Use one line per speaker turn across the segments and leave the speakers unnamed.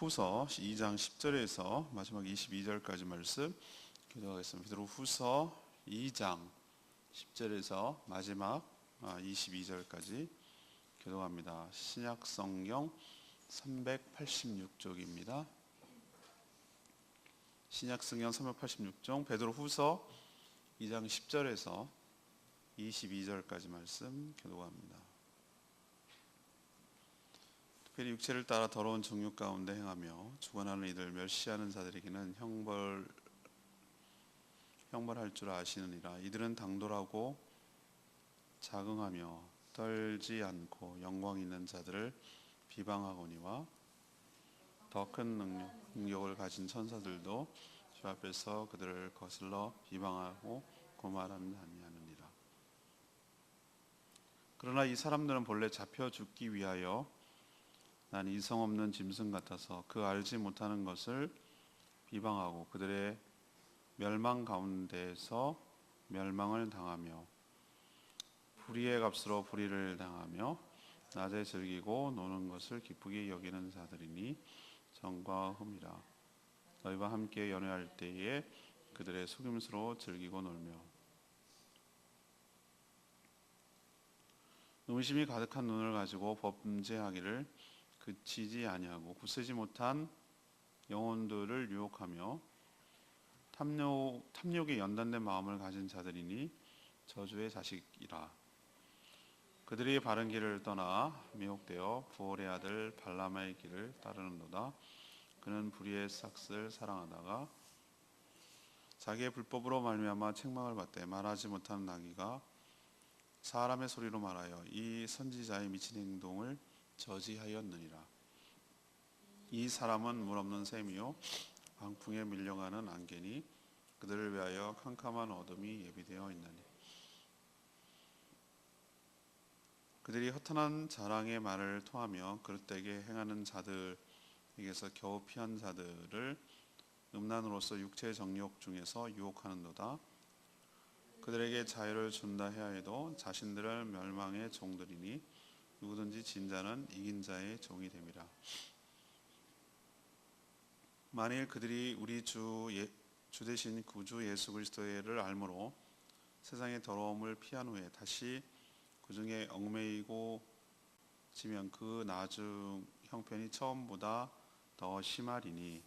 후서 2장 10절에서 마지막 22절까지 말씀 교독하겠습니다. 베드로 후서 2장 10절에서 마지막 22절까지 교독합니다. 신약 성경 386쪽입니다. 신약 성경 386쪽 베드로 후서 2장 10절에서 22절까지 말씀 교독합니다. 특별히 육체를 따라 더러운 정욕 가운데 행하며 주관하는 이들 멸시하는 자들에게는 형벌할 줄 아시느니라. 이들은 당돌하고 자긍하며 떨지 않고 영광 있는 자들을 비방하거니와 더 큰 능력을 가진 천사들도 주 앞에서 그들을 거슬러 비방하고 고말하는 아니하느니라. 그러나 이 사람들은 본래 잡혀 죽기 위하여 난 이성 없는 짐승 같아서 그 알지 못하는 것을 비방하고 그들의 멸망 가운데에서 멸망을 당하며 불의의 값으로 불의를 당하며 낮에 즐기고 노는 것을 기쁘게 여기는 자들이니 정과 흠이라. 너희와 함께 연회할 때에 그들의 속임수로 즐기고 놀며 의심이 가득한 눈을 가지고 범죄하기를 그치지 아니하고 굳세지 못한 영혼들을 유혹하며 탐욕에 연단된 마음을 가진 자들이니 저주의 자식이라. 그들이 바른 길을 떠나 미혹되어 부올의 아들 발람의 길을 따르는도다. 그는 불의의 삭슬 사랑하다가 자기의 불법으로 말미암아 책망을 받되 말하지 못하는 나귀가 사람의 소리로 말하여 이 선지자의 미친 행동을 저지하였느니라. 이 사람은 물 없는 샘이요 방풍에 밀려가는 안개니 그들을 위하여 캄캄한 어둠이 예비되어 있나니 그들이 허탄한 자랑의 말을 토하며 그릇되게 행하는 자들에게서 겨우 피한 자들을 음란으로서 육체의 정욕 중에서 유혹하는도다. 그들에게 자유를 준다 해야 해도 자신들을 멸망의 종들이니 누구든지 진 자는 이긴 자의 종이 됨이라. 만일 그들이 우리 주 대신 구주 예수 그리스도를 알므로 세상의 더러움을 피한 후에 다시 그 중에 얽매이고 지면 그 나중 형편이 처음보다 더 심하리니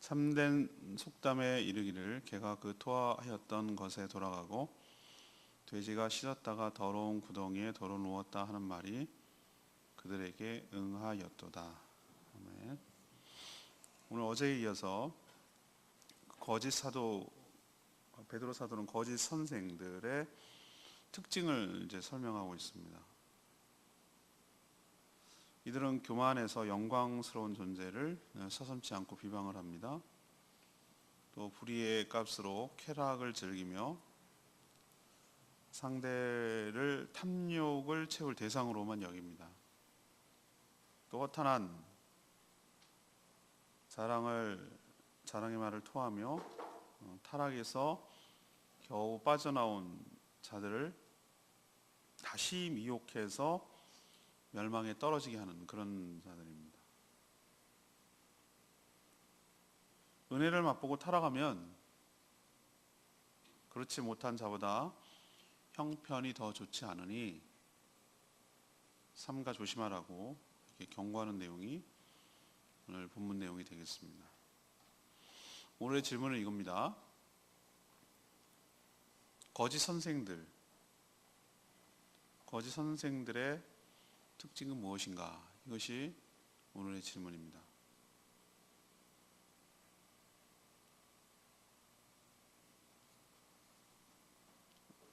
참된 속담에 이르기를 개가 그 토하였던 것에 돌아가고 돼지가 씻었다가 더러운 구덩이에 도로 누웠다 하는 말이 그들에게 응하였도다. 아멘. 오늘 어제에 이어서 거짓 사도 베드로 사도는 거짓 선생들의 특징을 이제 설명하고 있습니다. 이들은 교만해서 영광스러운 존재를 서슴지 않고 비방을 합니다. 또 불의의 값으로 쾌락을 즐기며 상대를 탐욕을 채울 대상으로만 여깁니다. 또 허탄한 자랑의 말을 토하며 타락에서 겨우 빠져나온 자들을 다시 미혹해서 멸망에 떨어지게 하는 그런 자들입니다. 은혜를 맛보고 타락하면 그렇지 못한 자보다 형편이 더 좋지 않으니 삼가 조심하라고 이렇게 경고하는 내용이 오늘 본문 내용이 되겠습니다. 오늘의 질문은 이겁니다. 거짓 선생들의 특징은 무엇인가? 이것이 오늘의 질문입니다.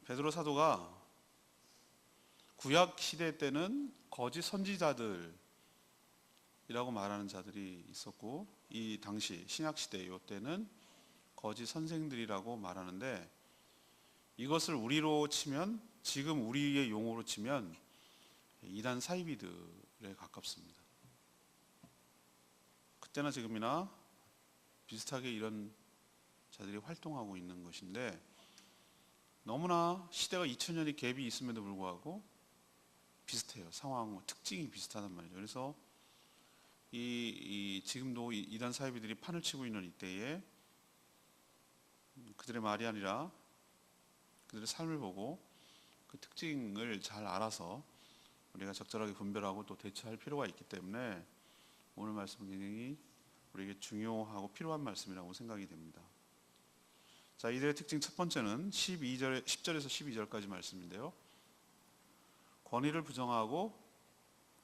베드로 사도가 구약 시대 때는 거짓 선지자들이라고 말하는 자들이 있었고 이 당시 신약 시대 이때는 거짓 선생들이라고 말하는데 이것을 우리로 치면 지금 우리의 용어로 치면 이단 사이비들에 가깝습니다. 그때나 지금이나 비슷하게 이런 자들이 활동하고 있는 것인데, 너무나 시대가 2000년의 갭이 있음에도 불구하고 비슷해요. 상황 특징이 비슷하단 말이죠. 그래서 지금도 이단 사이비들이 판을 치고 있는 이때에 그들의 말이 아니라 그들의 삶을 보고 그 특징을 잘 알아서 우리가 적절하게 분별하고 또 대처할 필요가 있기 때문에 오늘 말씀은 굉장히 우리에게 중요하고 필요한 말씀이라고 생각이 됩니다. 자, 이들의 특징 첫 번째는 10절에서 12절까지 말씀인데요. 권위를 부정하고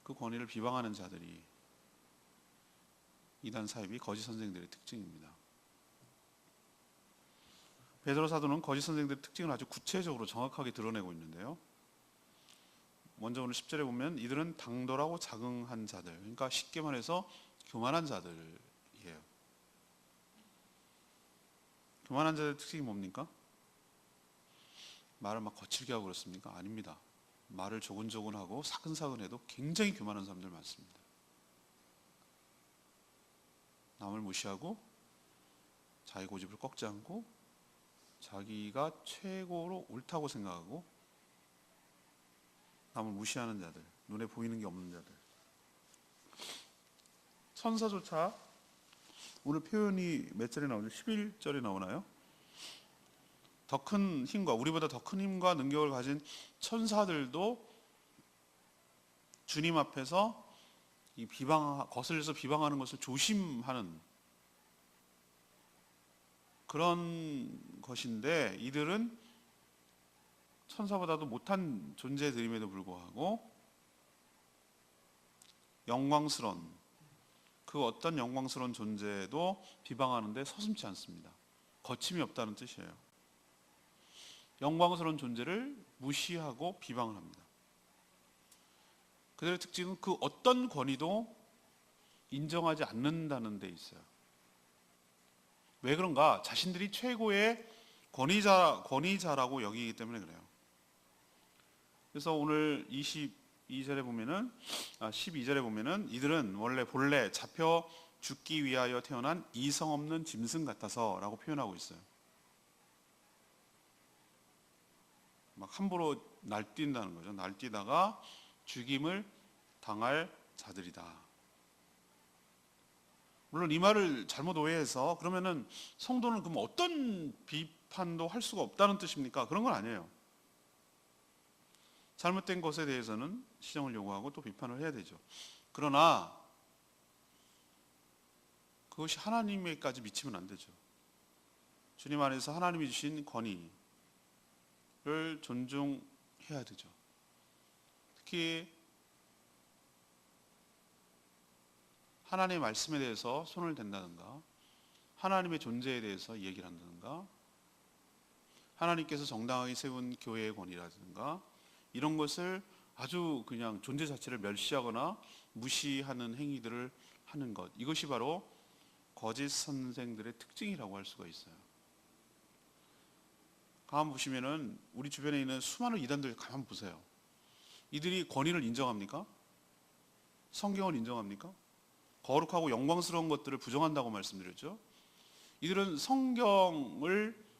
그 권위를 비방하는 자들이 이단 사이비 거짓 선생들의 특징입니다. 베드로 사도는 거짓 선생들의 특징을 아주 구체적으로 정확하게 드러내고 있는데요. 먼저 오늘 10절에 보면 이들은 당돌하고 자긍한 자들, 그러니까 쉽게 말해서 교만한 자들이에요. 교만한 자들의 특징이 뭡니까? 말을 막 거칠게 하고 그렇습니까? 아닙니다. 말을 조근조근하고 사근사근해도 굉장히 교만한 사람들 많습니다. 남을 무시하고 자기 고집을 꺾지 않고 자기가 최고로 옳다고 생각하고 남을 무시하는 자들, 눈에 보이는 게 없는 자들. 천사조차 오늘 표현이 몇 절에 나오죠? 11절에 나오나요? 더 큰 힘과 우리보다 더 큰 힘과 능력을 가진 천사들도 주님 앞에서 이 거슬려서 비방하는 것을 조심하는 그런 것인데, 이들은 천사보다도 못한 존재들임에도 불구하고 영광스러운 그 어떤 영광스러운 존재도 비방하는데 서슴지 않습니다. 거침이 없다는 뜻이에요. 영광스러운 존재를 무시하고 비방을 합니다. 그들의 특징은 그 어떤 권위도 인정하지 않는다는 데 있어요. 왜 그런가? 자신들이 최고의 권위자라고 여기기 때문에 그래요. 그래서 오늘 12절에 보면은 12절에 보면은 이들은 본래 잡혀 죽기 위하여 태어난 이성 없는 짐승 같아서라고 표현하고 있어요. 막 함부로 날뛴다는 거죠. 날뛰다가 죽임을 당할 자들이다. 물론 이 말을 잘못 오해해서 그러면은 성도는 그럼 어떤 비판도 할 수가 없다는 뜻입니까? 그런 건 아니에요. 잘못된 것에 대해서는 시정을 요구하고 또 비판을 해야 되죠. 그러나 그것이 하나님에까지 미치면 안 되죠. 주님 안에서 하나님이 주신 권위를 존중해야 되죠. 특히 하나님의 말씀에 대해서 손을 댄다든가, 하나님의 존재에 대해서 얘기를 한다든가, 하나님께서 정당하게 세운 교회의 권위라든가 이런 것을 아주 그냥 존재 자체를 멸시하거나 무시하는 행위들을 하는 것, 이것이 바로 거짓 선생들의 특징이라고 할 수가 있어요. 가만 보시면은 우리 주변에 있는 수많은 이단들 가만 보세요. 이들이 권위를 인정합니까? 성경을 인정합니까? 거룩하고 영광스러운 것들을 부정한다고 말씀드렸죠. 이들은 성경을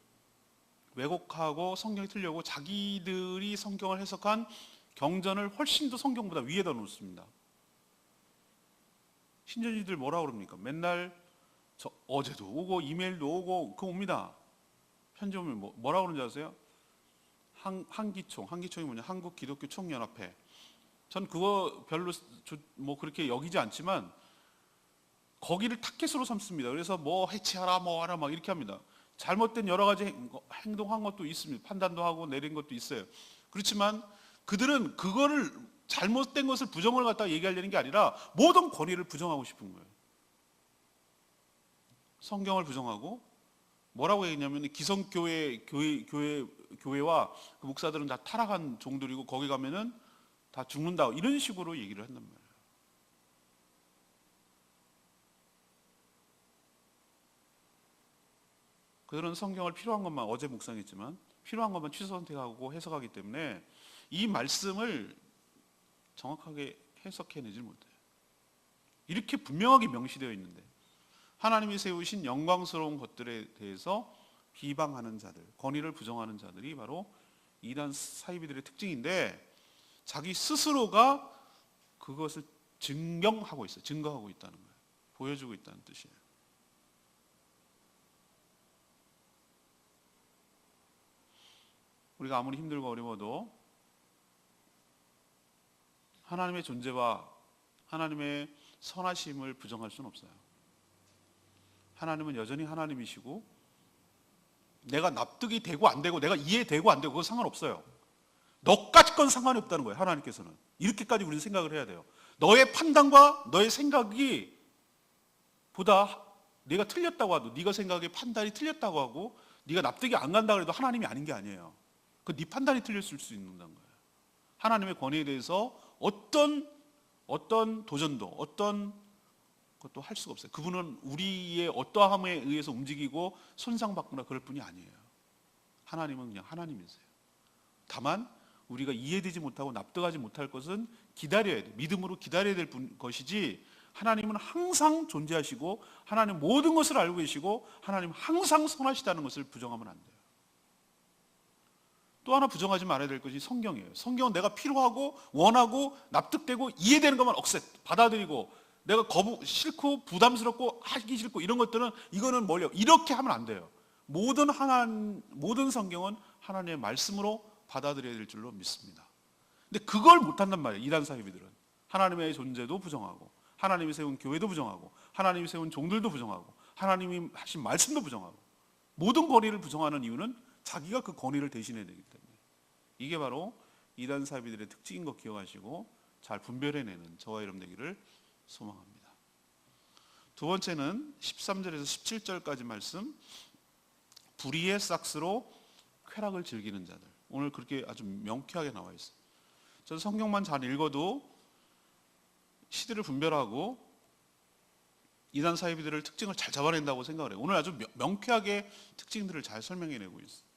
왜곡하고 성경이 틀려고 자기들이 성경을 해석한 경전을 훨씬 더 성경보다 위에다 놓습니다. 신천지들 뭐라 그럽니까? 맨날 어제도 오고 이메일도 오고 그거 옵니다. 편지 오면 뭐라 그러는지 아세요? 한기총이 뭐냐? 한국 기독교 총연합회. 전 그거 별로 그렇게 여기지 않지만 거기를 타켓으로 삼습니다. 그래서 해체하라 하라 막 이렇게 합니다. 잘못된 여러 가지 행동한 것도 있습니다. 판단도 하고 내린 것도 있어요. 그렇지만 그들은 그거를 잘못된 것을 부정을 갖다가 얘기하려는 게 아니라 모든 권위를 부정하고 싶은 거예요. 성경을 부정하고 뭐라고 얘기했냐면 기성교회와 그 목사들은 다 타락한 종들이고 거기 가면은 다 죽는다 이런 식으로 얘기를 한단 말이에요. 그들은 성경을 필요한 것만 어제 묵상했지만 필요한 것만 취소 선택하고 해석하기 때문에 이 말씀을 정확하게 해석해내지 못해요. 이렇게 분명하게 명시되어 있는데 하나님이 세우신 영광스러운 것들에 대해서 비방하는 자들, 권위를 부정하는 자들이 바로 이단 사이비들의 특징인데, 자기 스스로가 그것을 증명하고 있어요. 증거하고 있다는 거예요. 보여주고 있다는 뜻이에요. 우리가 아무리 힘들고 어려워도 하나님의 존재와 하나님의 선하심을 부정할 수는 없어요. 하나님은 여전히 하나님이시고, 내가 납득이 되고 안 되고, 내가 이해되고 안 되고, 그건 상관없어요. 너까지 건 상관이 없다는 거예요. 하나님께서는 이렇게까지 우리는 생각을 해야 돼요. 너의 판단과 너의 생각이 보다, 네가 틀렸다고 하도, 네가 생각에 판단이 틀렸다고 하고 네가 납득이 안 간다고 해도 하나님이 아닌 게 아니에요. 그 네 판단이 틀렸을 수 있는 거예요. 하나님의 권위에 대해서 어떤 도전도, 어떤 것도 할 수가 없어요. 그분은 우리의 어떠함에 의해서 움직이고 손상받거나 그럴 뿐이 아니에요. 하나님은 그냥 하나님이세요. 다만 우리가 이해되지 못하고 납득하지 못할 것은 기다려야 돼. 믿음으로 기다려야 될 것이지, 하나님은 항상 존재하시고 하나님 모든 것을 알고 계시고 하나님 항상 선하시다는 것을 부정하면 안 돼요. 또 하나 부정하지 말아야 될 것이 성경이에요. 성경은 내가 필요하고 원하고 납득되고 이해되는 것만 받아들이고, 내가 싫고 부담스럽고 하기 싫고 이런 것들은, 이거는 뭐려, 이렇게 하면 안 돼요. 모든 성경은 하나님의 말씀으로 받아들여야 될 줄로 믿습니다. 근데 그걸 못한단 말이에요. 이단 사이비들은 하나님의 존재도 부정하고, 하나님이 세운 교회도 부정하고, 하나님이 세운 종들도 부정하고, 하나님이 하신 말씀도 부정하고, 모든 권위를 부정하는 이유는 자기가 그 권위를 대신해야 되기 때문에. 이게 바로 이단 사이비들의 특징인 거 기억하시고 잘 분별해내는 저와 여러분 되기를 소망합니다. 두 번째는 13절에서 17절까지 말씀, 불의의 싹스로 쾌락을 즐기는 자들. 오늘 그렇게 아주 명쾌하게 나와 있어요. 저는 성경만 잘 읽어도 시대를 분별하고 이단 사이비들의 특징을 잘 잡아낸다고 생각을 해요. 오늘 아주 명쾌하게 특징들을 잘 설명해내고 있어요.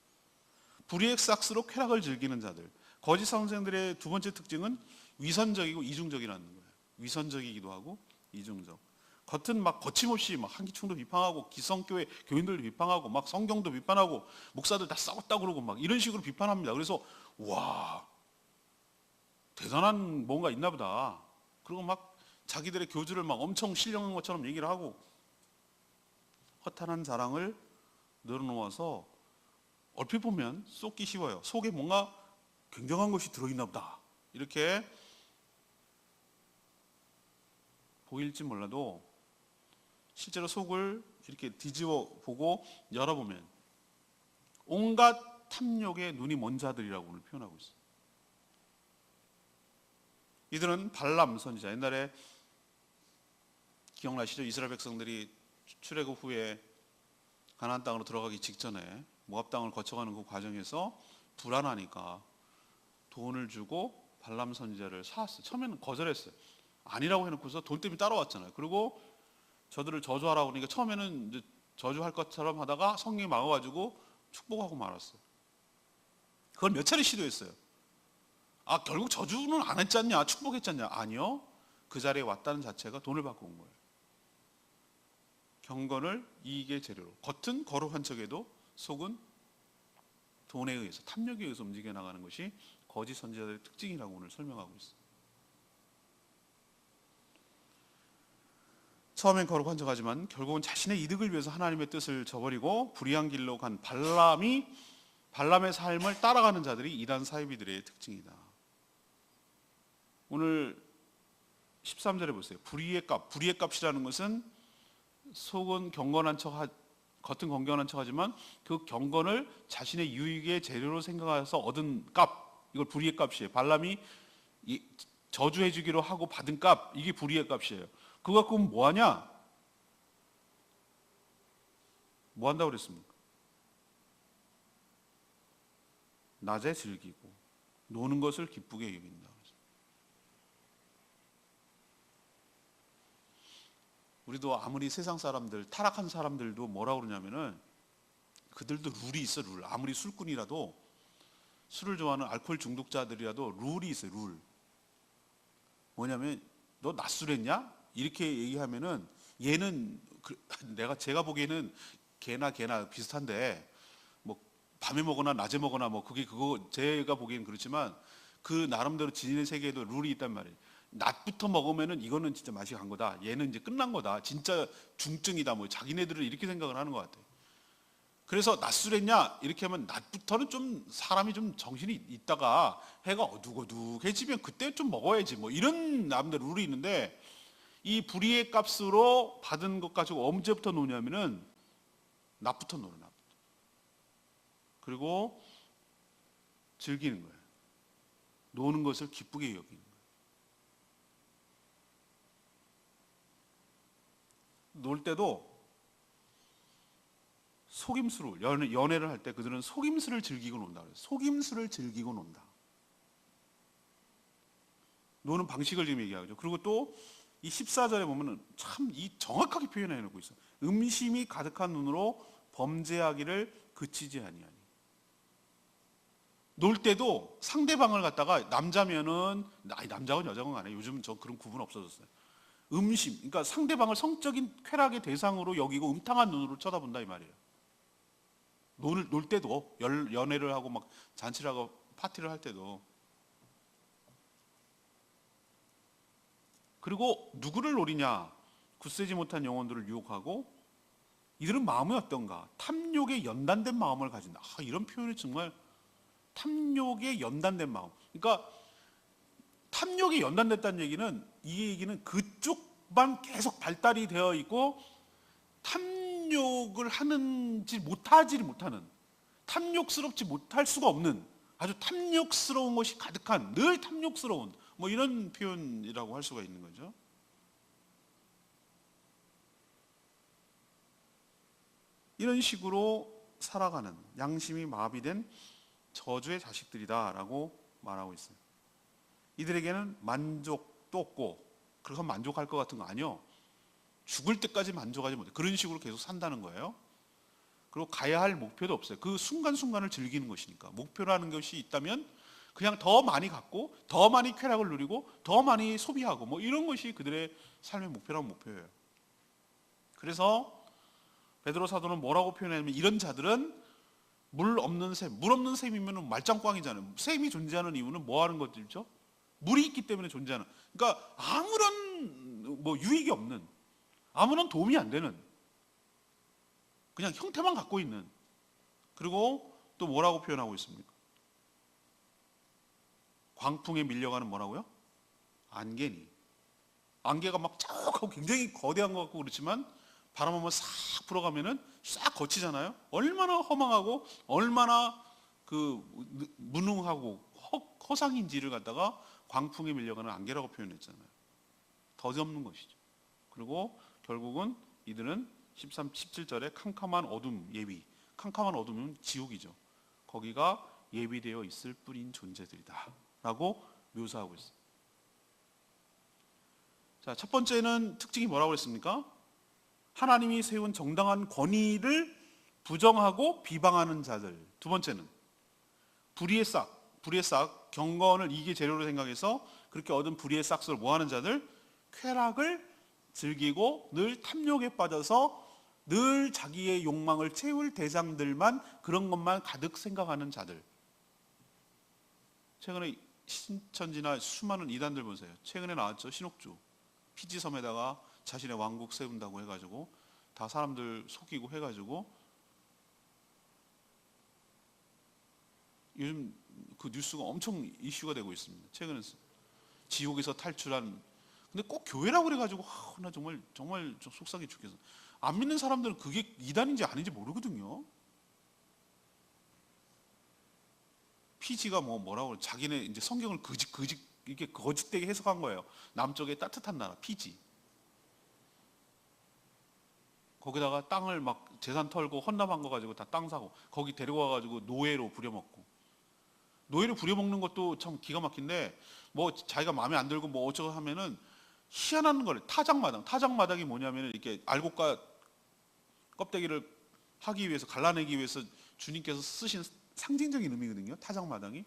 불의의 싹스로 쾌락을 즐기는 자들. 거짓 선생들의 두 번째 특징은 위선적이고 이중적이라는 거예요. 위선적이기도 하고 이중적. 겉은 막 거침없이 막 한기충도 비판하고, 기성교회 교인들도 비판하고, 막 성경도 비판하고, 목사들 다 싸웠다 그러고 막 이런 식으로 비판합니다. 그래서 와, 대단한 뭔가 있나 보다. 그리고 막 자기들의 교주를 막 엄청 신령한 것처럼 얘기를 하고, 허탄한 자랑을 늘어놓아서 얼핏 보면 쏟기 쉬워요. 속에 뭔가 굉장한 것이 들어있나 보다, 이렇게 보일지 몰라도 실제로 속을 이렇게 뒤집어 보고 열어보면 온갖 탐욕에 눈이 먼 자들이라고 오늘 표현하고 있어요. 이들은 발람 선지자, 옛날에 기억나시죠? 이스라엘 백성들이 출애굽 후에 가나안 땅으로 들어가기 직전에 모압 땅을 거쳐가는 그 과정에서 불안하니까 돈을 주고 발람 선지자를 사왔어요. 처음에는 거절했어요. 아니라고 해놓고서 돈 때문에 따라왔잖아요. 그리고 저들을 저주하라고 하니까 처음에는 이제 저주할 것처럼 하다가 성령이 막아가지고 축복하고 말았어요. 그걸 몇 차례 시도했어요. 아, 결국 저주는 안 했지 않냐, 축복했지 않냐? 아니요. 그 자리에 왔다는 자체가 돈을 받고 온 거예요. 경건을 이익의 재료로, 겉은 거룩한 척에도 속은 돈에 의해서, 탐욕에 의해서 움직여 나가는 것이 거짓 선지자들의 특징이라고 오늘 설명하고 있어요. 처음엔 거룩한 척하지만 결국은 자신의 이득을 위해서 하나님의 뜻을 저버리고 불의한 길로 간 발람의 삶을 따라가는 자들이 이단 사이비들의 특징이다. 오늘 13절에 보세요. 불의의 값이라는 것은 속은 경건한 척, 겉은 경건한 척하지만 그 경건을 자신의 유익의 재료로 생각해서 얻은 값, 이걸 불의의 값이에요. 발람이 저주해 주기로 하고 받은 값, 이게 불의의 값이에요. 그거 갖고 뭐 하냐? 뭐 한다고 그랬습니까? 낮에 즐기고 노는 것을 기쁘게 여긴다. 우리도 아무리 세상 사람들, 타락한 사람들도 뭐라고 그러냐면은, 그들도 룰이 있어, 룰. 아무리 술꾼이라도, 술을 좋아하는 알코올 중독자들이라도 룰이 있어요, 룰. 뭐냐면, 너 낮술했냐? 이렇게 얘기하면은 얘는 제가 보기에는 개나 비슷한데, 밤에 먹거나 낮에 먹거나 뭐 그게 그거 제가 보기엔 그렇지만 그 나름대로 지인의 세계에도 룰이 있단 말이에요. 낮부터 먹으면은 이거는 진짜 맛이 간 거다. 얘는 이제 끝난 거다. 진짜 중증이다. 뭐 자기네들은 이렇게 생각을 하는 것 같아요. 그래서 낮술했냐 이렇게 하면 낮부터는 좀 사람이 좀 정신이 있다가 해가 어둑어둑해지면 그때 좀 먹어야지 뭐 이런 나름대로 룰이 있는데 이 불의의 값으로 받은 것 가지고 언제부터 노냐면은 낮부터 노는 낮부터. 그리고 즐기는 거예요. 노는 것을 기쁘게 여기는 거예요. 놀 때도 속임수로 연애를 할 때 그들은 속임수를 즐기고 논다. 속임수를 즐기고 논다. 노는 방식을 지금 얘기하죠. 그리고 또 이 14절에 보면은 참 이 정확하게 표현해 놓고 있어요. 음심이 가득한 눈으로 범죄하기를 그치지 아니하니. 놀 때도 상대방을 갖다가 남자면은 남자건 여자건 간에 요즘 저 그런 구분 없어졌어요. 음심, 그러니까 상대방을 성적인 쾌락의 대상으로 여기고 음탕한 눈으로 쳐다본다 이 말이에요. 놀 때도 연애를 하고 막 잔치를 하고 파티를 할 때도. 그리고 누구를 노리냐? 굳세지 못한 영혼들을 유혹하고 이들은 마음이 어떤가? 탐욕에 연단된 마음을 가진다. 이런 표현이 정말 탐욕에 연단된 마음. 그러니까 탐욕이 연단됐다는 얘기는 이 얘기는 그쪽만 계속 발달이 되어 있고 탐욕을 하지 못하는 탐욕스럽지 못할 수가 없는 아주 탐욕스러운 것이 가득한 늘 탐욕스러운 뭐 이런 표현이라고 할 수가 있는 거죠. 이런 식으로 살아가는 양심이 마비된 저주의 자식들이다라고 말하고 있어요. 이들에게는 만족도 없고 그래서 만족할 것 같은 거 아니요. 죽을 때까지 만족하지 못해. 그런 식으로 계속 산다는 거예요. 그리고 가야 할 목표도 없어요. 그 순간순간을 즐기는 것이니까. 목표라는 것이 있다면 그냥 더 많이 갖고 더 많이 쾌락을 누리고 더 많이 소비하고 뭐 이런 것이 그들의 삶의 목표라는 목표예요. 그래서 베드로 사도는 뭐라고 표현하냐면 이런 자들은 물 없는 샘이면 말짱꽝이잖아요. 샘이 존재하는 이유는 뭐 하는 것들이죠? 물이 있기 때문에 존재하는. 그러니까 아무런 뭐 유익이 없는, 아무런 도움이 안 되는, 그냥 형태만 갖고 있는. 그리고 또 뭐라고 표현하고 있습니까? 광풍에 밀려가는 뭐라고요? 안개니. 안개가 막 쭉 하고 굉장히 거대한 것 같고 그렇지만 바람 한번 싹 불어가면은 싹 거치잖아요. 얼마나 허망하고 얼마나 그 무능하고 허상인지를 갖다가 광풍에 밀려가는 안개라고 표현했잖아요. 더없는 것이죠. 그리고 결국은 이들은 13, 17절에 캄캄한 어둠 예비. 캄캄한 어둠은 지옥이죠. 거기가 예비되어 있을 뿐인 존재들이다 라고 묘사하고 있어요. 자, 첫 번째는 특징이 뭐라고 그랬습니까? 하나님이 세운 정당한 권위를 부정하고 비방하는 자들. 두 번째는 불의의 싹, 경건을 이게 재료로 생각해서 그렇게 얻은 불의의 싹을 뭐하는 자들? 쾌락을 즐기고 늘 탐욕에 빠져서 늘 자기의 욕망을 채울 대상들만 그런 것만 가득 생각하는 자들. 최근에 신천지나 수많은 이단들 보세요. 최근에 나왔죠. 신옥주. 피지섬에다가 자신의 왕국 세운다고 해가지고 다 사람들 속이고 해가지고 요즘 그 뉴스가 엄청 이슈가 되고 있습니다. 최근에 지옥에서 탈출한. 근데 꼭 교회라고 그래가지고 나 정말 좀 속상해 죽겠어. 안 믿는 사람들은 그게 이단인지 아닌지 모르거든요. 피지가 뭐라고 자기네 이제 성경을 이렇게 거짓되게 해석한 거예요. 남쪽의 따뜻한 나라 피지. 거기다가 땅을 막 재산 털고 헌납한 거 가지고 다 땅 사고 거기 데려와 가지고 노예로 부려먹고. 노예로 부려먹는 것도 참 기가 막힌데 뭐 자기가 마음에 안 들고 뭐 어쩌고 하면은 희한한 거를 타작마당이 뭐냐면은 이렇게 알곡과 껍데기를 하기 위해서 갈라내기 위해서 주님께서 쓰신 상징적인 의미거든요. 타작마당이.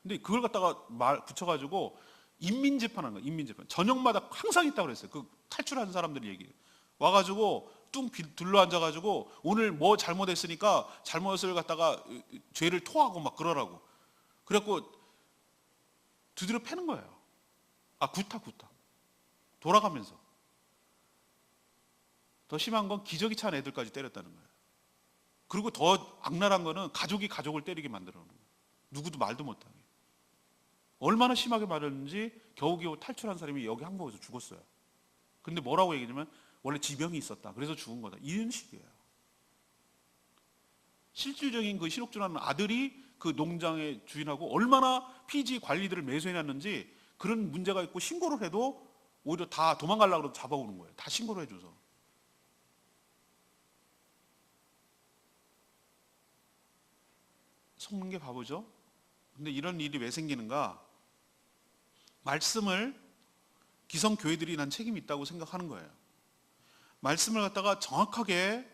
근데 그걸 갖다가 붙여가지고 인민재판하는 거예요. 인민재판. 저녁마다 항상 있다고 그랬어요. 그 탈출한 사람들이 얘기해요. 와가지고 뚱 둘러 앉아가지고 오늘 뭐 잘못했으니까 잘못을 갖다가 죄를 토하고 막 그러라고. 그래갖고 두드려 패는 거예요. 구타. 돌아가면서. 더 심한 건 기저귀 찬 애들까지 때렸다는 거예요. 그리고 더 악랄한 거는 가족이 가족을 때리게 만들어 놓은 거예요. 누구도 말도 못하게. 얼마나 심하게 말했는지 겨우겨우 탈출한 사람이 여기 한국에서 죽었어요. 근데 뭐라고 얘기하냐면 원래 지병이 있었다. 그래서 죽은 거다. 이런 식이에요. 실질적인 그 신옥주라는 아들이 그 농장의 주인하고 얼마나 피지 관리들을 매수해놨는지 그런 문제가 있고 신고를 해도 오히려 다 도망가려고 그러고 잡아오는 거예요. 다 신고를 해줘서. 속는 게 바보죠. 근데 이런 일이 왜 생기는가? 말씀을 기성교회들이 난 책임이 있다고 생각하는 거예요. 말씀을 갖다가 정확하게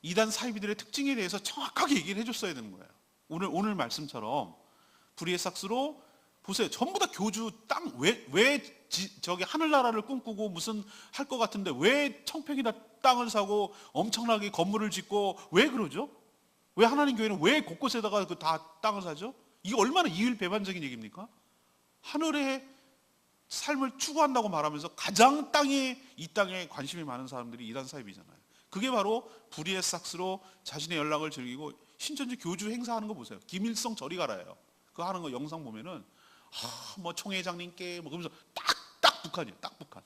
이단 사이비들의 특징에 대해서 정확하게 얘기를 해줬어야 되는 거예요. 오늘 말씀처럼 불의의 삭스로 보세요. 전부 다 교주 땅 왜 저기 하늘나라를 꿈꾸고 무슨 할 것 같은데 왜 청평이나 땅을 사고 엄청나게 건물을 짓고 왜 그러죠? 왜 하나님 교회는 왜 곳곳에다가 그 다 땅을 사죠? 이게 얼마나 이율배반적인 얘기입니까? 하늘의 삶을 추구한다고 말하면서 가장 이 땅에 관심이 많은 사람들이 이단 사입이잖아요. 그게 바로 불의의 삭스로 자신의 연락을 즐기고 신천지 교주 행사하는 거 보세요. 김일성 저리 가라예요. 그거 하는 거 영상 보면은 뭐 총회장님께 뭐 그러면서 딱 북한이에요. 딱 북한.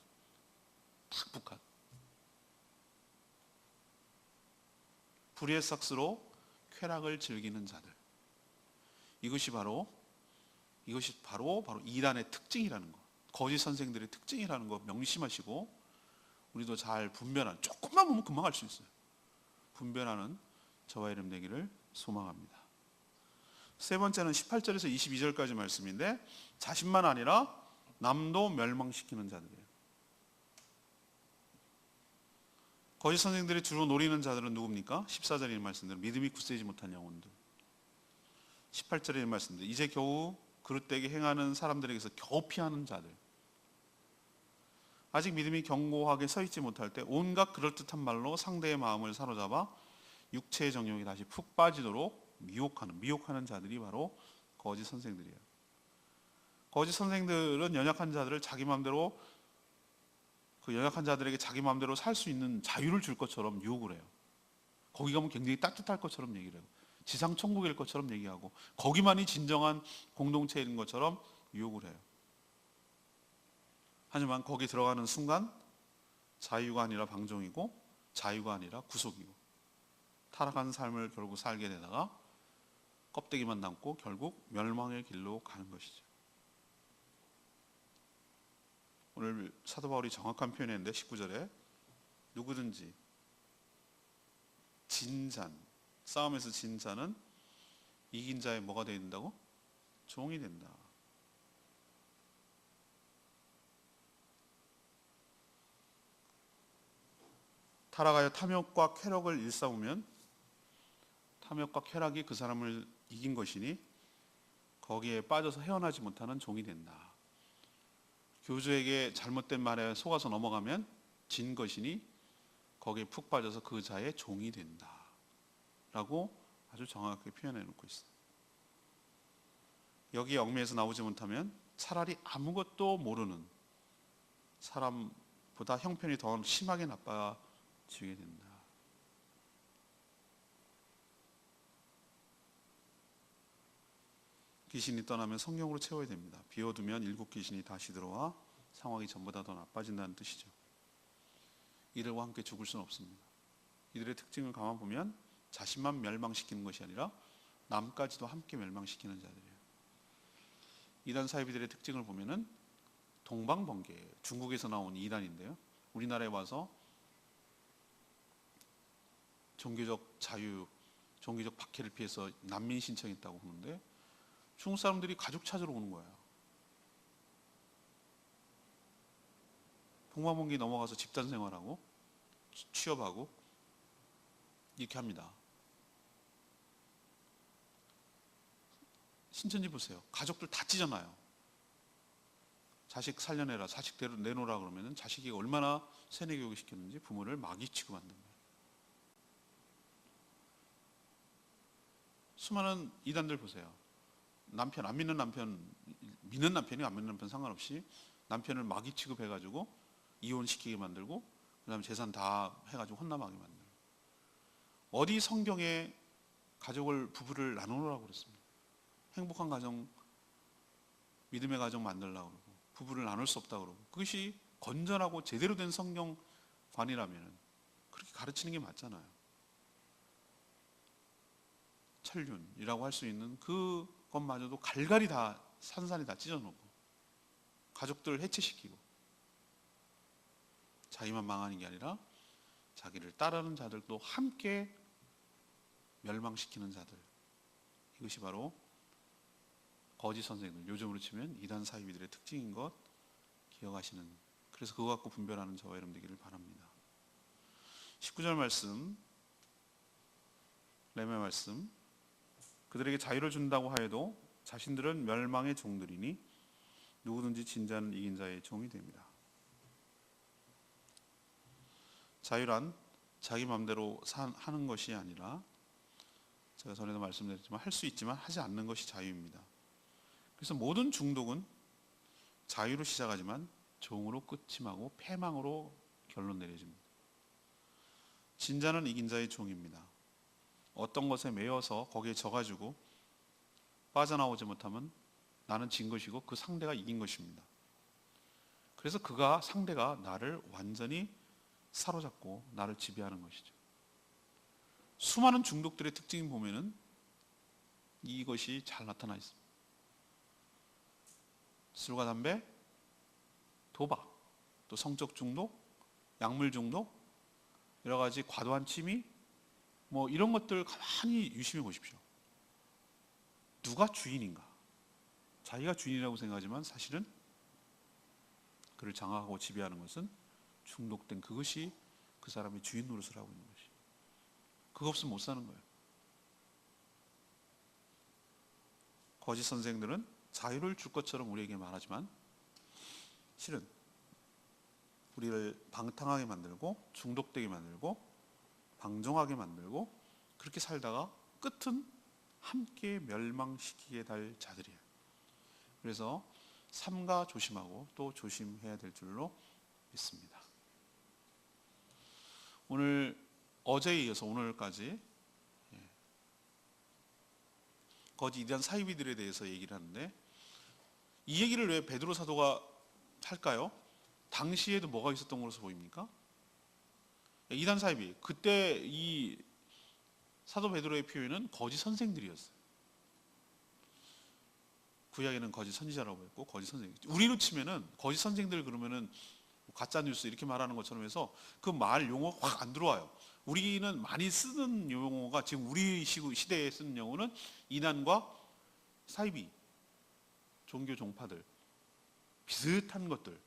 불의의 삭스로 쾌락을 즐기는 자들. 이것이 바로 이단의 특징이라는 거. 거짓 선생들의 특징이라는 거 명심하시고 우리도 잘 분별하는, 조금만 보면 금방 알 수 있어요. 분별하는 저와 여러분 되기를 소망합니다. 세 번째는 18절에서 22절까지 말씀인데 자신만 아니라 남도 멸망시키는 자들이에요. 거짓 선생들이 주로 노리는 자들은 누굽니까? 14절에 말씀대로 믿음이 굳세지 못한 영혼들. 18절에 말씀대로 이제 겨우 그릇되게 행하는 사람들에게서 겨우 피하는 자들. 아직 믿음이 견고하게 서 있지 못할 때 온갖 그럴듯한 말로 상대의 마음을 사로잡아 육체의 정욕이 다시 푹 빠지도록 미혹하는 자들이 바로 거짓 선생들이에요. 거짓 선생들은 연약한 자들을 자기 마음대로, 그 연약한 자들에게 자기 마음대로 살 수 있는 자유를 줄 것처럼 유혹을 해요. 거기 가면 굉장히 따뜻할 것처럼 얘기를 해요. 지상 천국일 것처럼 얘기하고 거기만이 진정한 공동체인 것처럼 유혹을 해요. 하지만 거기 들어가는 순간 자유가 아니라 방종이고 자유가 아니라 구속이고 타락한 삶을 결국 살게 되다가 껍데기만 남고 결국 멸망의 길로 가는 것이죠. 오늘 사도 바울이 정확한 표현했는데 19절에 누구든지 싸움에서 진 자는 이긴 자의 뭐가 되어야 된다고? 종이 된다. 타락하여 탐욕과 쾌락을 일삼으면 탐욕과 쾌락이 그 사람을 이긴 것이니 거기에 빠져서 헤어나지 못하는 종이 된다. 교주에게 잘못된 말에 속아서 넘어가면 진 것이니 거기에 푹 빠져서 그 자의 종이 된다 라고 아주 정확하게 표현해 놓고 있어요. 여기 얽매에서 나오지 못하면 차라리 아무것도 모르는 사람보다 형편이 더 심하게 나빠지게 된다. 귀신이 떠나면 성령으로 채워야 됩니다. 비워두면 일곱 귀신이 다시 들어와 상황이 전보다 더 나빠진다는 뜻이죠. 이들과 함께 죽을 수는 없습니다. 이들의 특징을 가만 보면 자신만 멸망시키는 것이 아니라 남까지도 함께 멸망시키는 자들이에요. 이단 사이비들의 특징을 보면은 동방번개, 중국에서 나온 이단인데요. 우리나라에 와서 종교적 자유, 종교적 박해를 피해서 난민 신청했다고 하는데 중국 사람들이 가족 찾으러 오는 거예요. 동방번개 넘어가서 집단 생활하고 취업하고 이렇게 합니다. 신천지 보세요. 가족들 다 찢어놔요. 자식 살려내라, 자식 내놓으라 그러면 자식이 얼마나 세뇌 교육을 시켰는지 부모를 마귀 취급한단 말이에요. 수많은 이단들 보세요. 남편, 안 믿는 남편, 믿는 남편이 안 믿는 남편 상관없이 남편을 마귀 취급해가지고 이혼시키게 만들고 그 다음에 재산 다 해가지고 혼남하게 만들고. 어디 성경에 부부를 나누라고 그랬습니다. 행복한 가정, 믿음의 가정 만들라고 그러고 부부를 나눌 수 없다고 그러고, 그것이 건전하고 제대로 된 성경관이라면 그렇게 가르치는 게 맞잖아요. 천륜이라고 할 수 있는 그것마저도 갈갈이 다 산산이 다 찢어놓고 가족들 해체시키고 자기만 망하는 게 아니라 자기를 따르는 자들도 함께 멸망시키는 자들, 이것이 바로 거짓 선생들, 요즘으로 치면 이단 사이비들의 특징인 것 기억하시는, 그래서 그거 갖고 분별하는 저와 여러분 되기를 바랍니다. 19절 말씀, 렘의 말씀, 그들에게 자유를 준다고 하여도 자신들은 멸망의 종들이니 누구든지 진자는 이긴 자의 종이 됩니다. 자유란 자기 마음대로 하는 것이 아니라, 제가 전에도 말씀드렸지만 할 수 있지만 하지 않는 것이 자유입니다. 그래서 모든 중독은 자유로 시작하지만 종으로 끝임하고 패망으로 결론 내려집니다. 진자는 이긴 자의 종입니다. 어떤 것에 매여서 거기에 져가지고 빠져나오지 못하면 나는 진 것이고 그 상대가 이긴 것입니다. 그래서 상대가 나를 완전히 사로잡고 나를 지배하는 것이죠. 수많은 중독들의 특징을 보면은 이것이 잘 나타나 있습니다. 술과 담배, 도박, 또 성적 중독, 약물 중독, 여러 가지 과도한 취미, 이런 것들 가만히 유심히 보십시오. 누가 주인인가? 자기가 주인이라고 생각하지만 사실은 그를 장악하고 지배하는 것은 중독된 그것이 그 사람의 주인 노릇을 하고 있는 것이. 그거 없으면 못 사는 거예요. 거짓 선생들은 자유를 줄 것처럼 우리에게 말하지만 실은 우리를 방탕하게 만들고 중독되게 만들고 방종하게 만들고 그렇게 살다가 끝은 함께 멸망시키게 될 자들이에요. 그래서 삼가 조심하고 또 조심해야 될 줄로 믿습니다. 어제에 이어서 오늘까지 거짓 이단 사이비들에 대해서 얘기를 하는데, 이 얘기를 왜 베드로 사도가 할까요? 당시에도 뭐가 있었던 것으로 보입니까? 이단 사이비, 그때 이 사도 베드로의 표현은 거짓 선생들이었어요. 구약에는 거짓 선지자라고 했고 거짓 선생. 우리로 치면은 거짓 선생들 그러면은 가짜 뉴스 이렇게 말하는 것처럼 해서 그 말 용어 확 안 들어와요. 우리는 많이 쓰는 용어가, 지금 우리 시대에 쓰는 용어는 이단과 사이비, 종교 종파들, 비슷한 것들,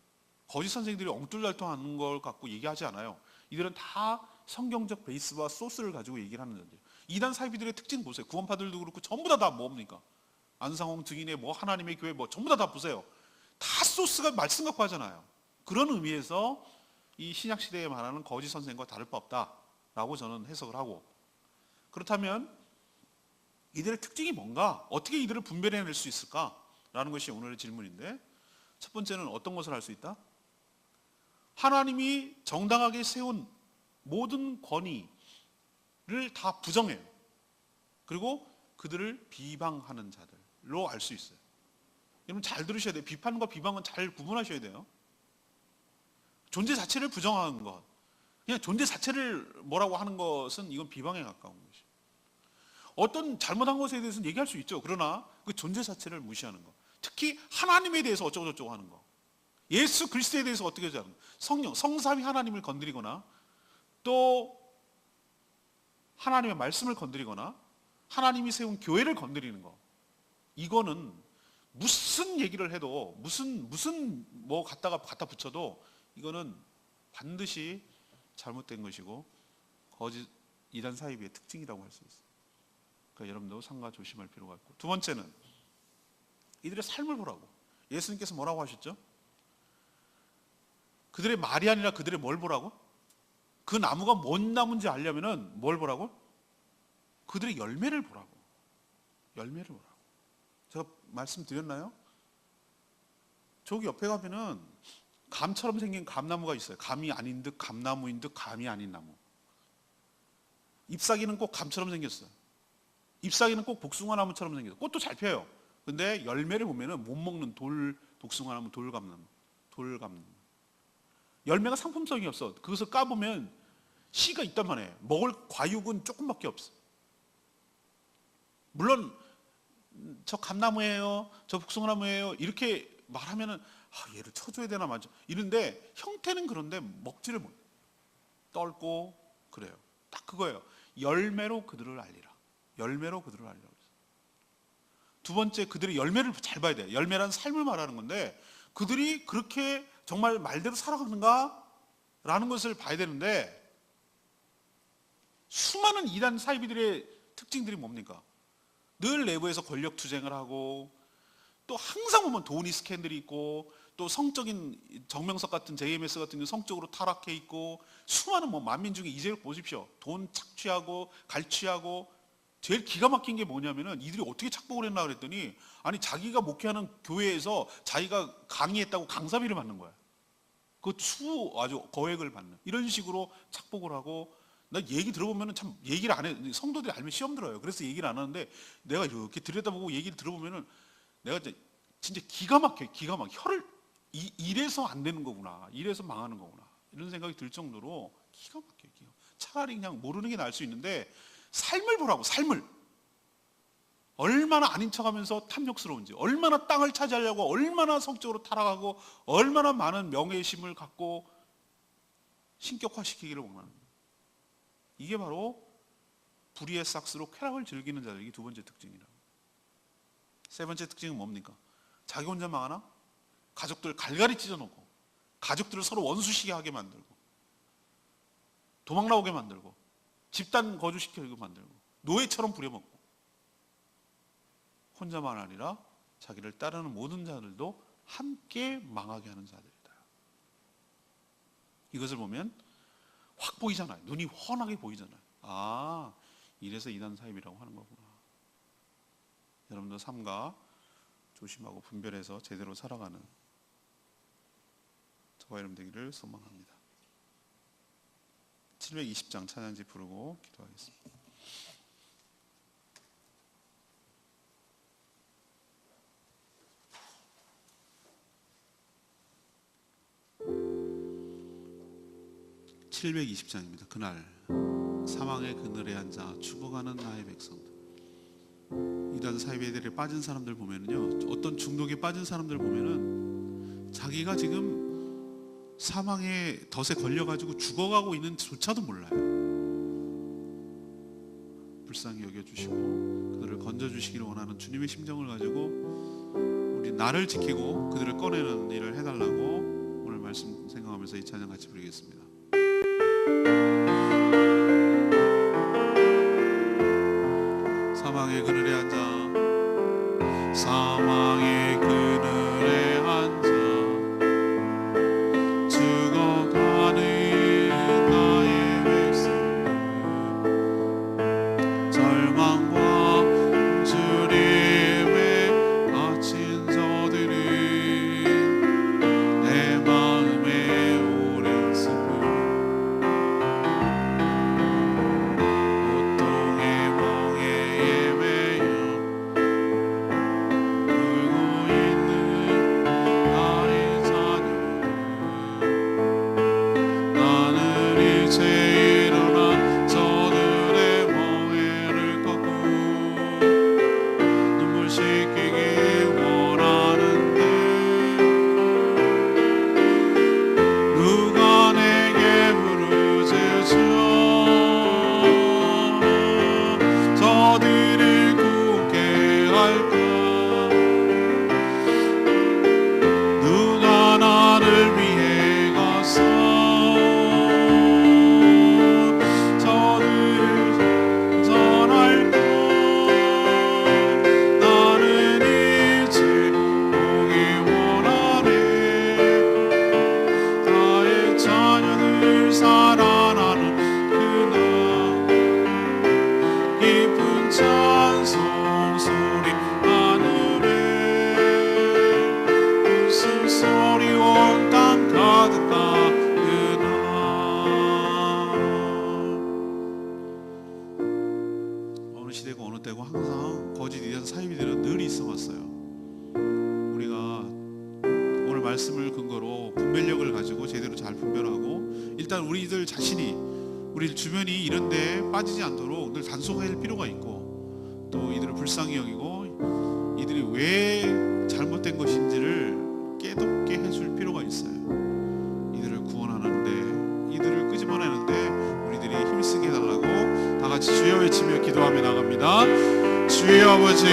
거짓 선생들이 엉뚱달뚱하는 걸 갖고 얘기하지 않아요. 이들은 다 성경적 베이스와 소스를 가지고 얘기를 하는 건데요. 이단 사이비들의 특징 보세요. 구원파들도 그렇고 전부 다 뭡니까? 안상홍 증인의 하나님의 교회 전부 다 보세요. 다 소스가 말씀 갖고 하잖아요. 그런 의미에서 이 신약 시대에 말하는 거짓 선생과 다를 바 없다라고 저는 해석을 하고, 그렇다면 이들의 특징이 뭔가, 어떻게 이들을 분별해낼 수 있을까라는 것이 오늘의 질문인데, 첫 번째는 어떤 것을 할 수 있다? 하나님이 정당하게 세운 모든 권위를 다 부정해요. 그리고 그들을 비방하는 자들로 알 수 있어요. 여러분 잘 들으셔야 돼요. 비판과 비방은 잘 구분하셔야 돼요. 존재 자체를 부정하는 것, 그냥 존재 자체를 뭐라고 하는 것은 이건 비방에 가까운 것이에요. 어떤 잘못한 것에 대해서는 얘기할 수 있죠. 그러나 그 존재 자체를 무시하는 것, 특히 하나님에 대해서 어쩌고저쩌고 하는 것, 예수 그리스도에 대해서 어떻게 하는 것, 성령, 성삼위 하나님을 건드리거나 또 하나님의 말씀을 건드리거나 하나님이 세운 교회를 건드리는 것, 이거는 무슨 얘기를 해도 무슨 갖다 붙여도 이거는 반드시 잘못된 것이고 거짓 이단 사이비의 특징이라고 할 수 있어요. 그러니까 여러분도 삼가 조심할 필요가 있고, 두 번째는 이들의 삶을 보라고. 예수님께서 뭐라고 하셨죠? 그들의 말이 아니라 그들의 뭘 보라고? 그 나무가 뭔 나무인지 알려면은 뭘 보라고? 그들의 열매를 보라고. 열매를 보라고. 제가 말씀드렸나요? 저기 옆에 가면은 감처럼 생긴 감나무가 있어요. 감이 아닌 듯 감나무인 듯 감이 아닌 나무. 잎사귀는 꼭 감처럼 생겼어요. 잎사귀는 꼭 복숭아나무처럼 생겼어요. 꽃도 잘 펴요. 근데 열매를 보면은 못 먹는 복숭아나무, 돌감나무. 열매가 상품성이 없어. 그것을 까보면 씨가 있단 말이에요. 먹을 과육은 조금밖에 없어. 물론 저 감나무예요, 저 복숭아나무예요 이렇게 말하면은 얘를 쳐줘야 되나 맞아 이런데 형태는 그런데 먹지를 못해. 떨고 그래요. 딱 그거예요. 열매로 그들을 알리라. 열매로 그들을 알리라. 두 번째, 그들의 열매를 잘 봐야 돼요. 열매란 삶을 말하는 건데 그들이 그렇게 정말 말대로 살아가는가? 라는 것을 봐야 되는데, 수많은 이단 사이비들의 특징들이 뭡니까? 늘 내부에서 권력 투쟁을 하고, 또 항상 보면 돈이 스캔들이 있고, 또 성적인 정명석 같은 JMS 같은 경우 성적으로 타락해 있고, 수많은 만민 중에 이재력 보십시오. 돈 착취하고 갈취하고. 제일 기가 막힌 게 뭐냐면은 이들이 어떻게 착복을 했나 그랬더니, 아니 자기가 목회하는 교회에서 자기가 강의했다고 강사비를 받는 거야. 그 아주 거액을 받는 이런 식으로 착복을 하고. 나 얘기 들어보면은 참 얘기를 안 해. 성도들이 알면 시험 들어요. 그래서 얘기를 안 하는데 내가 이렇게 들여다보고 얘기를 들어보면은 내가 진짜 기가 막혀. 혀를 이래서 안 되는 거구나. 이래서 망하는 거구나. 이런 생각이 들 정도로 기가 막혀. 차라리 그냥 모르는 게 나을 수 있는데 삶을 보라고. 삶을 얼마나 아닌 척하면서 탐욕스러운지, 얼마나 땅을 차지하려고 얼마나 성적으로 타락하고 얼마나 많은 명예심을 갖고 신격화시키기를 원하는 거예요. 이게 바로 불의의 삭스로 쾌락을 즐기는 자들이 두 번째 특징이라고. 세 번째 특징은 뭡니까? 자기 혼자 망하나? 가족들 갈갈이 찢어놓고, 가족들을 서로 원수시게 하게 만들고, 도망 나오게 만들고, 집단 거주시키게 만들고, 노예처럼 부려먹고, 혼자만 아니라 자기를 따르는 모든 자들도 함께 망하게 하는 자들이다. 이것을 보면 확 보이잖아요. 눈이 훤하게 보이잖아요. 아, 이래서 이단 사입이라고 하는 거구나. 여러분도 삼가 조심하고 분별해서 제대로 살아가는 저와 여러분 되기를 소망합니다. 720장 찬양지 부르고 기도하겠습니다. (720장입니다) 그날 사망의 그늘에 앉아 죽어가는 나의 백성들. 이단 사이비들에 빠진 사람들 보면은요, 어떤 중독에 빠진 사람들 보면은 자기가 지금 사망의 덫에 걸려가지고 죽어가고 있는 조차도 몰라요. 불쌍히 여겨주시고 그들을 건져주시기를 원하는 주님의 심정을 가지고 우리 나를 지키고 그들을 꺼내는 일을 해달라고 오늘 말씀 생각하면서 이 찬양 같이 부르겠습니다. 사망의 그늘에 앉아, 사망의 그늘에 앉아 죽어가는 나의 백성들, 절망과 주림에 갇힌 저들은 내 마음에 오랜 슬픔, 고통의 멍에에 매여 울고 있는 나의 자녀는, 나는 이제 일어나 저들의 멍에를 꺾고 눈물 씻기기 원하는데, 누가 내게 부르짖어 저들을 굳게 할까? 누가 나를 위해 가서 저들을 전할까? 나는 이제 보기 원하네. 나의 자녀들 살아나는 그날 깊은 찬송 속 왔어요. 우리가 오늘 말씀을 근거로 분별력을 가지고 제대로 잘 분별하고, 일단 우리들 자신이, 우리 주변이 이런데 빠지지 않도록 늘 단속할 필요가 있고, 또 이들을 불쌍히 여기고 이들이 왜 잘못된 것인지를 깨닫게 해줄 필요가 있어요. 이들을 구원하는데, 이들을 끄집어내는데 우리들이 힘쓰게 해달라고 다 같이 주여 외치며 기도하며 나갑니다. 주의 아버지,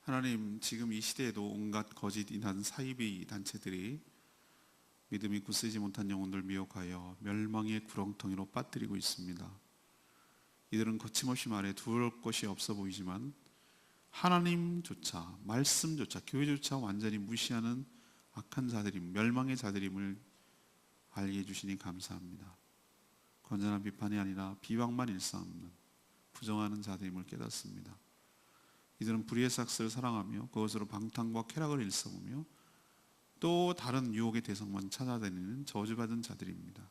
하나님, 지금 이 시대에도 온갖 거짓 인한 사이비 단체들이 믿음이 굳세지 못한 영혼들 미혹하여 멸망의 구렁텅이로 빠뜨리고 있습니다. 이들은 거침없이 말해 두려울 것이 없어 보이지만 하나님조차, 말씀조차, 교회조차 완전히 무시하는 악한 자들임, 멸망의 자들임을 알게 해주시니 감사합니다. 건전한 비판이 아니라 비방만 일삼는 부정하는 자들임을 깨닫습니다. 이들은 불의의 삭스를 사랑하며 그것으로 방탕과 쾌락을 일삼으며 또 다른 유혹의 대상만 찾아다니는 저주받은 자들입니다.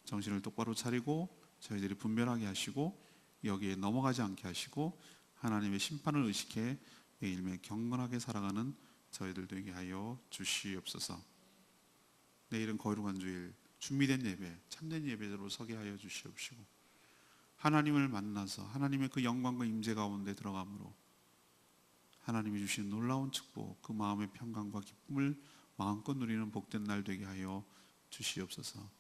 정신을 똑바로 차리고 저희들이 분별하게 하시고 여기에 넘어가지 않게 하시고 하나님의 심판을 의식해 매일매일 경건하게 살아가는 저희들 되게 하여 주시옵소서. 내일은 거룩한 주일, 준비된 예배, 참된 예배로 서게 하여 주시옵시고 하나님을 만나서 하나님의 그 영광과 임재 가운데 들어감으로 하나님이 주신 놀라운 축복, 그 마음의 평강과 기쁨을 마음껏 누리는 복된 날 되게 하여 주시옵소서.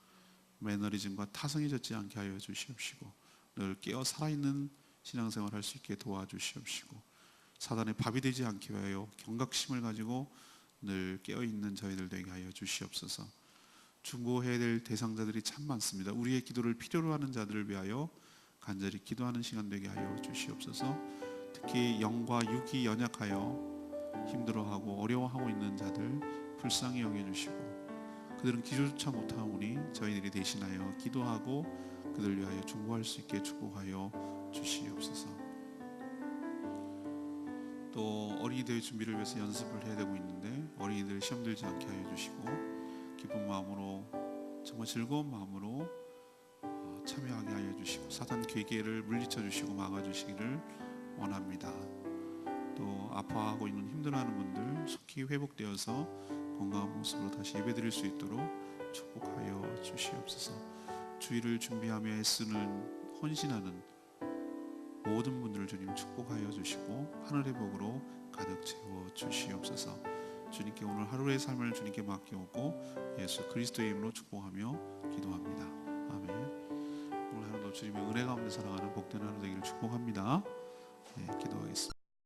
매너리즘과 타성이 젖지 않게 하여 주시옵시고 늘 깨어 살아있는 신앙생활 할 수 있게 도와주시옵시고 사단의 밥이 되지 않게 하여 경각심을 가지고 늘 깨어있는 저희들 되게 하여 주시옵소서. 중보해야 될 대상자들이 참 많습니다. 우리의 기도를 필요로 하는 자들을 위하여 간절히 기도하는 시간 되게 하여 주시옵소서. 특히 영과 육이 연약하여 힘들어하고 어려워하고 있는 자들 불쌍히 여겨주시고 그들은 기도조차 못하오니 저희들이 대신하여 기도하고 그들을 위하여 중보할 수 있게 축복하여 주시옵소서. 또 어린이대회 준비를 위해서 연습을 해야 되고 있는데 어린이들 시험 들지 않게 하여 주시고 기쁜 마음으로 정말 즐거운 마음으로 참여하게 하여 주시고 사단 괴계를 물리쳐 주시고 막아 주시기를 원합니다. 또 아파하고 있는 힘들어하는 분들 속히 회복되어서 건강한 모습으로 다시 예배드릴 수 있도록 축복하여 주시옵소서. 주일을 준비하며 애쓰는 헌신하는 모든 분들을 주님 축복하여 주시고 하늘의 복으로 가득 채워 주시옵소서. 주님께 오늘 하루의 삶을 주님께 맡겨오고 예수 그리스도의 이름으로 축복하며 기도합니다. 아멘. 오늘 하루도 주님의 은혜 가운데 살아가는 복된 하루 되기를 축복합니다. 네, 기도하겠습니다.